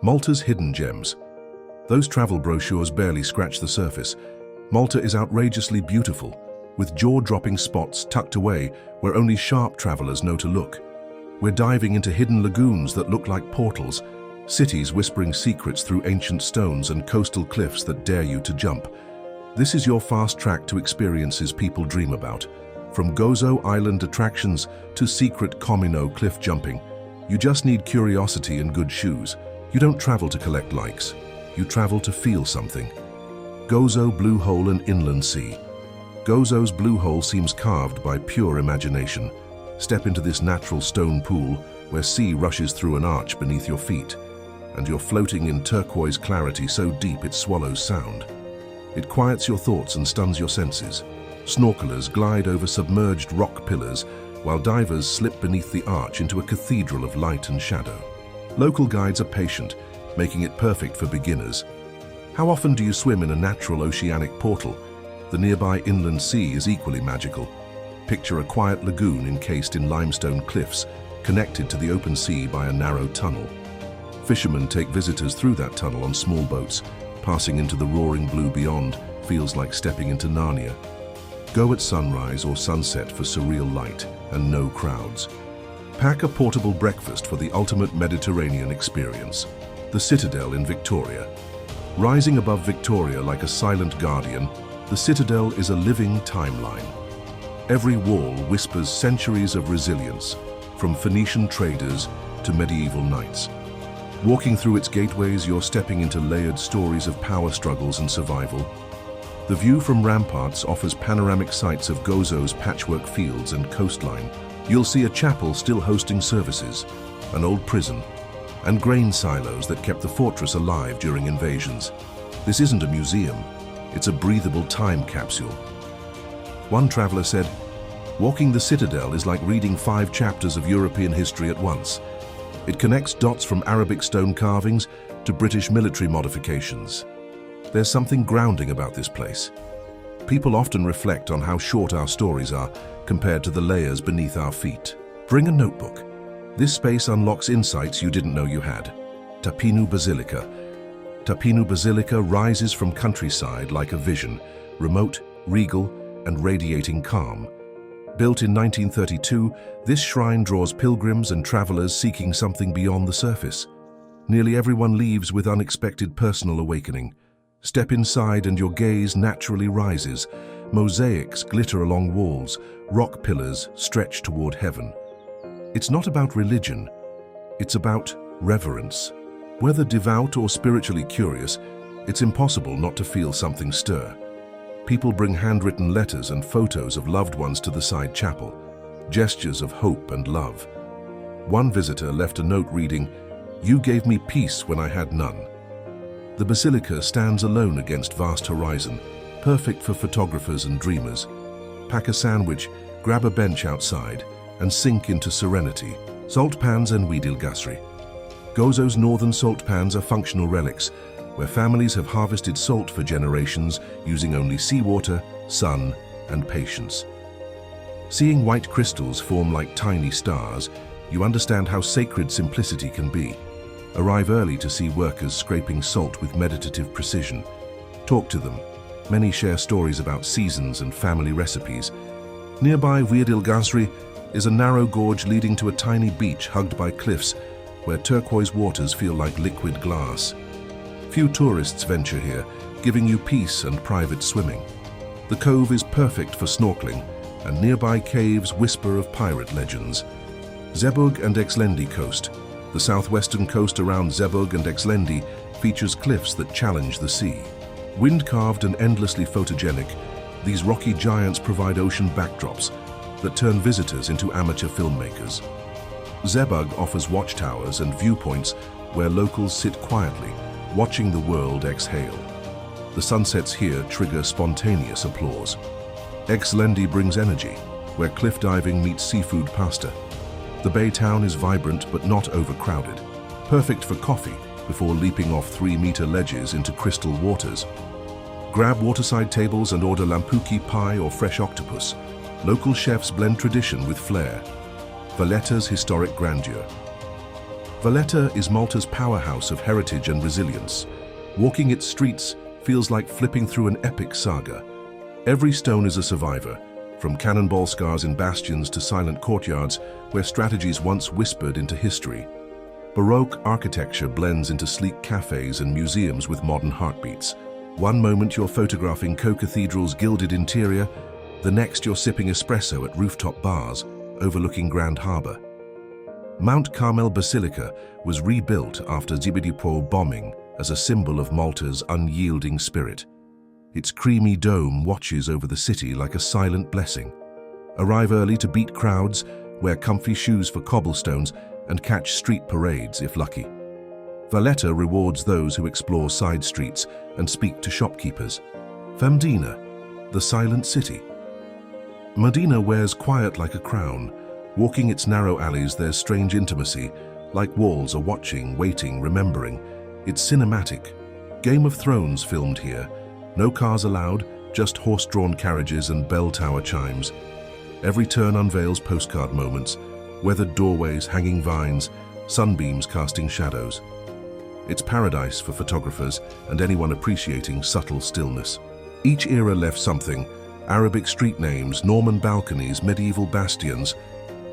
Malta's hidden gems. Those travel brochures barely scratch the surface. Malta is outrageously beautiful, with jaw-dropping spots tucked away where only sharp travelers know to look. We're diving into hidden lagoons that look like portals, cities whispering secrets through ancient stones and coastal cliffs that dare you to jump. This is your fast track to experiences people dream about. From Gozo Island attractions to secret Comino cliff jumping, you just need curiosity and good shoes. You don't travel to collect likes. You travel to feel something. Gozo Blue Hole and Inland Sea. Gozo's blue hole seems carved by pure imagination. Step into this natural stone pool where sea rushes through an arch beneath your feet, and you're floating in turquoise clarity so deep it swallows sound. It quiets your thoughts and stuns your senses. Snorkelers glide over submerged rock pillars, while divers slip beneath the arch into a cathedral of light and shadow. Local guides are patient, making it perfect for beginners. How often do you swim in a natural oceanic portal? The nearby inland sea is equally magical. Picture a quiet lagoon encased in limestone cliffs, connected to the open sea by a narrow tunnel. Fishermen take visitors through that tunnel on small boats. Passing into the roaring blue beyond feels like stepping into Narnia. Go at sunrise or sunset for surreal light and no crowds. Pack a portable breakfast for the ultimate Mediterranean experience. The Citadel in Victoria. Rising above Victoria like a silent guardian, the Citadel is a living timeline. Every wall whispers centuries of resilience, from Phoenician traders to medieval knights. Walking through its gateways, you're stepping into layered stories of power struggles and survival. The view from ramparts offers panoramic sights of Gozo's patchwork fields and coastline. You'll see a chapel still hosting services, an old prison, and grain silos that kept the fortress alive during invasions. This isn't a museum, it's a breathable time capsule. One traveler said, "Walking the Citadel is like reading 5 chapters of European history at once. It connects dots from Arabic stone carvings to British military modifications. There's something grounding about this place." People often reflect on how short our stories are compared to the layers beneath our feet. Bring a notebook. This space unlocks insights you didn't know you had. Pinu Basilica. Pinu Basilica rises from countryside like a vision, remote, regal, and radiating calm. Built in 1932, this shrine draws pilgrims and travelers seeking something beyond the surface. Nearly everyone leaves with unexpected personal awakening. Step inside and your gaze naturally rises. Mosaics glitter along walls, rock pillars stretch toward heaven. It's not about religion, it's about reverence. Whether devout or spiritually curious, it's impossible not to feel something stir. People bring handwritten letters and photos of loved ones to the side chapel, gestures of hope and love. One visitor left a note reading, "You gave me peace when I had none." The basilica stands alone against vast horizon, perfect for photographers and dreamers. Pack a sandwich, grab a bench outside, and sink into serenity. Salt pans and huidil gasri. Gozo's northern salt pans are functional relics, where families have harvested salt for generations using only seawater, sun, and patience. Seeing white crystals form like tiny stars, you understand how sacred simplicity can be. Arrive early to see workers scraping salt with meditative precision. Talk to them. Many share stories about seasons and family recipes. Nearby huidil gasri is a narrow gorge leading to a tiny beach hugged by cliffs where turquoise waters feel like liquid glass. Few tourists venture here, giving you peace and private swimming. The cove is perfect for snorkeling, and nearby caves whisper of pirate legends. Zeebrugge and Exlendi Coast. The southwestern coast around Zeebrugge and Exlendi features cliffs that challenge the sea. Wind-carved and endlessly photogenic, these rocky giants provide ocean backdrops that turn visitors into amateur filmmakers. Zeebrugge offers watchtowers and viewpoints where locals sit quietly, watching the world exhale. The sunsets here trigger spontaneous applause. Exlendi brings energy, where cliff diving meets seafood pasta. The bay town is vibrant but not overcrowded, perfect for coffee before leaping off 3-meter ledges into crystal waters. Grab waterside tables and order lampuki pie or fresh octopus. Local chefs blend tradition with flair. Valletta's historic grandeur. Valletta is Malta's powerhouse of heritage and resilience. Walking its streets feels like flipping through an epic saga. Every stone is a survivor, from cannonball scars in bastions to silent courtyards where strategies once whispered into history. Baroque architecture blends into sleek cafes and museums with modern heartbeats. One moment you're photographing co-cathedral's gilded interior, the next you're sipping espresso at rooftop bars overlooking Grand Harbour. Mount Carmel Basilica was rebuilt after Zibidipol bombing as a symbol of Malta's unyielding spirit. Its creamy dome watches over the city like a silent blessing. Arrive early to beat crowds, wear comfy shoes for cobblestones, and catch street parades if lucky. Valletta rewards those who explore side streets and speak to shopkeepers. Mdina, the silent city. Mdina wears quiet like a crown. Walking its narrow alleys, there's strange intimacy, like walls are watching, waiting, remembering. It's cinematic. Game of Thrones filmed here. No cars allowed, just horse-drawn carriages and bell tower chimes. Every turn unveils postcard moments, weathered doorways, hanging vines, sunbeams casting shadows. It's paradise for photographers and anyone appreciating subtle stillness. Each era left something: Arabic street names, Norman balconies, medieval bastions.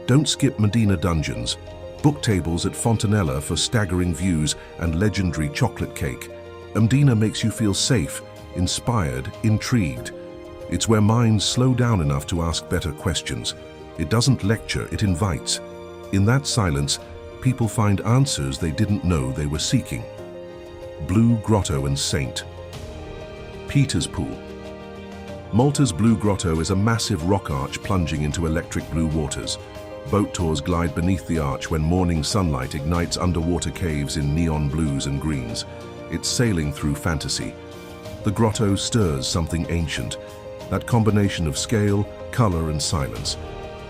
Don't skip Mdina dungeons, book tables at Fontanella for staggering views, and legendary chocolate cake. Mdina makes you feel safe, inspired, intrigued. It's where minds slow down enough to ask better questions. It doesn't lecture, it invites. In that silence, people find answers they didn't know they were seeking. Blue Grotto and Saint. Peter's Pool. Malta's Blue Grotto is a massive rock arch plunging into electric blue waters. Boat tours glide beneath the arch when morning sunlight ignites underwater caves in neon blues and greens. It's sailing through fantasy. The grotto stirs something ancient, that combination of scale, color, and silence.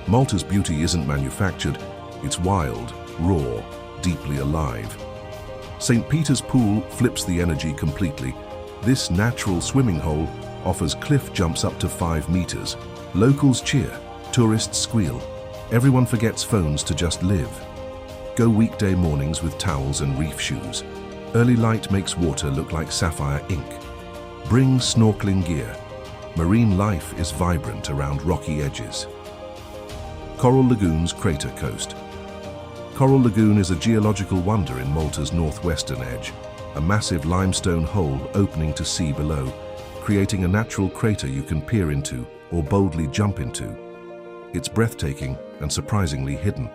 Malta's beauty isn't manufactured, it's wild, raw, deeply alive. St. Peter's Pool flips the energy completely. This natural swimming hole offers cliff jumps up to 5 meters. Locals cheer, tourists squeal. Everyone forgets phones to just live. Go weekday mornings with towels and reef shoes. Early light makes water look like sapphire ink. Bring snorkeling gear. Marine life is vibrant around rocky edges. Coral Lagoon's Crater Coast. Coral Lagoon is a geological wonder in Malta's northwestern edge, a massive limestone hole opening to sea below, creating a natural crater you can peer into or boldly jump into. It's breathtaking and surprisingly hidden.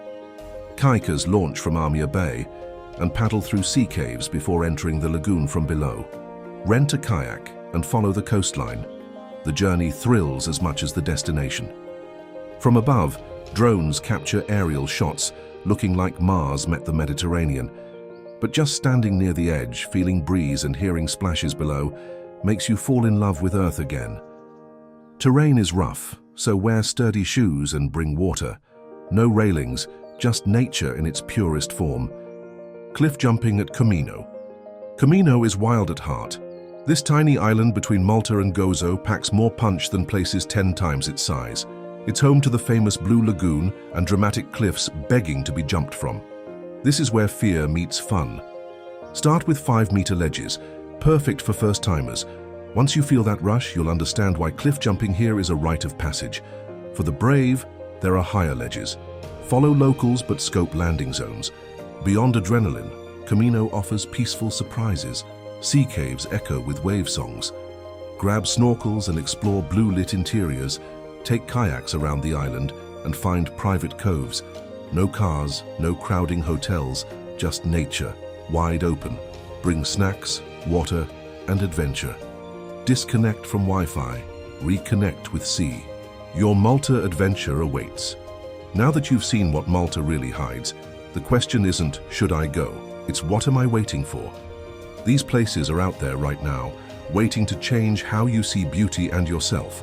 Kayakers launch from Amia Bay and paddle through sea caves before entering the lagoon from below. Rent a kayak and follow the coastline. The journey thrills as much as the destination. From above, drones capture aerial shots, looking like Mars met the Mediterranean. But just standing near the edge, feeling breeze and hearing splashes below, makes you fall in love with Earth again. Terrain is rough, so wear sturdy shoes and bring water. No railings, just nature in its purest form. Cliff jumping at Comino. Comino is wild at heart. This tiny island between Malta and Gozo packs more punch than places 10 times its size. It's home to the famous Blue Lagoon and dramatic cliffs begging to be jumped from. This is where fear meets fun. Start with 5-meter ledges, perfect for first-timers. Once you feel that rush, you'll understand why cliff jumping here is a rite of passage. For the brave, there are higher ledges. Follow locals but scope landing zones. Beyond adrenaline, Comino offers peaceful surprises. Sea caves echo with wave songs. Grab snorkels and explore blue-lit interiors. Take kayaks around the island and find private coves. No cars, no crowding hotels, just nature, wide open. Bring snacks, water, and adventure. Disconnect from Wi-Fi, reconnect with sea. Your Malta adventure awaits. Now that you've seen what Malta really hides, the question isn't, should I go? It's, what am I waiting for? These places are out there right now, waiting to change how you see beauty and yourself.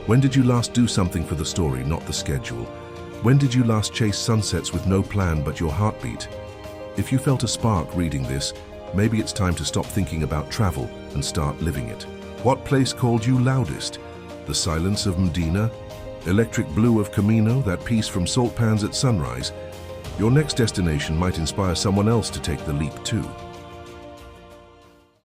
When did you last do something for the story, not the schedule? When did you last chase sunsets with no plan but your heartbeat? If you felt a spark reading this, maybe it's time to stop thinking about travel and start living it. What place called you loudest? The silence of Mdina? Electric blue of Comino, that peace from salt pans at sunrise? Your next destination might inspire someone else to take the leap too.